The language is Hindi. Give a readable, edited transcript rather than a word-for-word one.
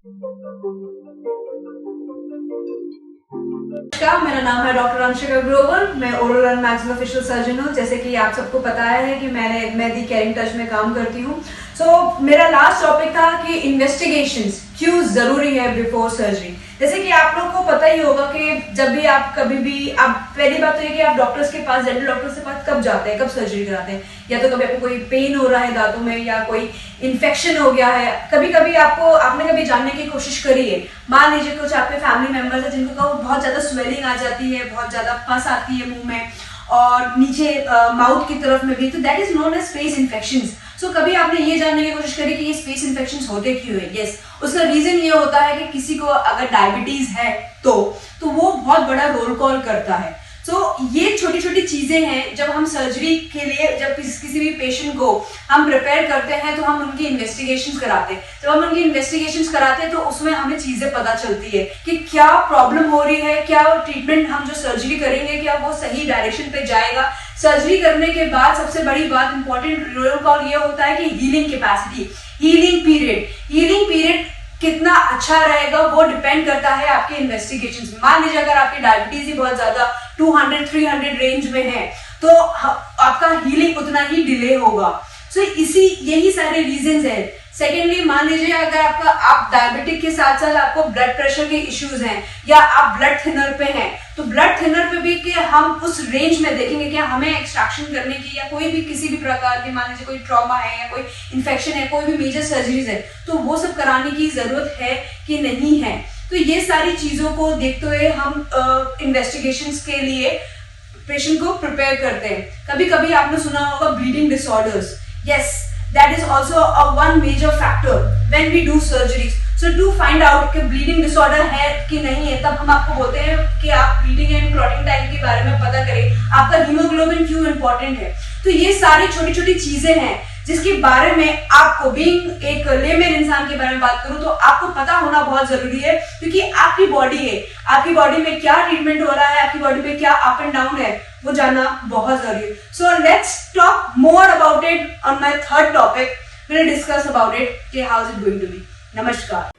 नमस्कार, मेरा नाम है डॉक्टर अंशिका ग्रोवर। मैं ओरल एंड मैक्सिलोफेशियल सर्जन हूँ। जैसे कि आप सबको पता है कि मैं दी केयरिंग टच में काम करती हूँ। मेरा लास्ट टॉपिक था कि इन्वेस्टिगेशंस क्यों जरूरी है बिफोर सर्जरी। जैसे कि आप लोग को पता ही होगा कि जब भी आप कभी भी आप पहली बात तो ये कि आप डॉक्टर्स के पास, डेंटल डॉक्टर्स के पास कब जाते हैं, कब सर्जरी कराते हैं। या तो कभी आपको कोई पेन हो रहा है दांतों में, या कोई इन्फेक्शन हो गया है। कभी कभी आपने कभी जानने की कोशिश करी है, मान लीजिए कुछ आपके फैमिली मेंबर्स है जिनको बहुत ज्यादा स्वेलिंग आ जाती है, बहुत ज्यादा पस आती है मुंह में और नीचे माउथ की तरफ में भी, तो that is known as space infections. कभी आपने ये जानने की कोशिश करी कि ये स्पेस इन्फेक्शंस होते क्यों है? यस, उसका रीजन ये होता है कि किसी को अगर डायबिटीज है तो वो बहुत बड़ा रोल कॉल करता है। ये छोटी छोटी चीजें हैं। जब हम सर्जरी के लिए, जब किसी भी पेशेंट को हम प्रिपेयर करते हैं तो हम उनकी इन्वेस्टिगेशंस कराते हैं। जब हम उनकी इन्वेस्टिगेशंस कराते हैं तो उसमें हमें चीजें पता चलती है कि क्या प्रॉब्लम हो रही है, क्या ट्रीटमेंट हम जो सर्जरी करेंगे क्या वो सही डायरेक्शन पे जाएगा। सर्जरी करने के बाद सबसे बड़ी बात, इंपॉर्टेंट रोल कॉल ये होता है कि हीलिंग कैपेसिटी, हीलिंग पीरियड कितना अच्छा रहेगा वो डिपेंड करता है आपके इन्वेस्टिगेशंस में। मान लीजिए अगर आपकी डायबिटीज ही बहुत ज्यादा 200-300 रेंज में है तो आपका हीलिंग उतना ही डिले होगा। यही सारे रीजंस है। सेकेंडली, मान लीजिए अगर आप डायबिटिक के साथ साथ आपको ब्लड प्रेशर के इश्यूज हैं या आप ब्लड थिनर पे हैं, तो ब्लड थिनर पे भी कि हम उस रेंज में देखेंगे कि हमें एक्सट्रैक्शन करने की या कोई भी किसी भी प्रकार की, मान लीजिए कोई ट्रॉमा है या कोई इन्फेक्शन है, कोई भी मेजर सर्जरीज है, तो वो सब कराने की जरूरत है कि नहीं है। तो ये सारी चीजों को देखते हुए हम इन्वेस्टिगेशंस के लिए पेशेंट को प्रिपेयर करते हैं। कभी कभी आपने सुना होगा bleeding disorders. Yes, that is also a one major factor when we do surgeries. So to find out कि bleeding disorder है कि नहीं है, तब हम आपको बोलते हैं कि आप bleeding and clotting time के बारे में पता करें, आपका हीमोग्लोबिन क्यों इंपॉर्टेंट है। तो ये सारी छोटी छोटी चीजें हैं जिसके बारे में आपको, बीइंग एक लेमैन इंसान के बारे में बात करूं, तो आपको पता होना बहुत जरूरी है। क्योंकि आपकी बॉडी है, आपकी बॉडी में क्या ट्रीटमेंट हो रहा है, आपकी बॉडी में क्या अप एंड डाउन है, वो जानना बहुत जरूरी है। So let's talk more about it on my third topic. Will discuss about it कि how is it going to be. नमस्कार।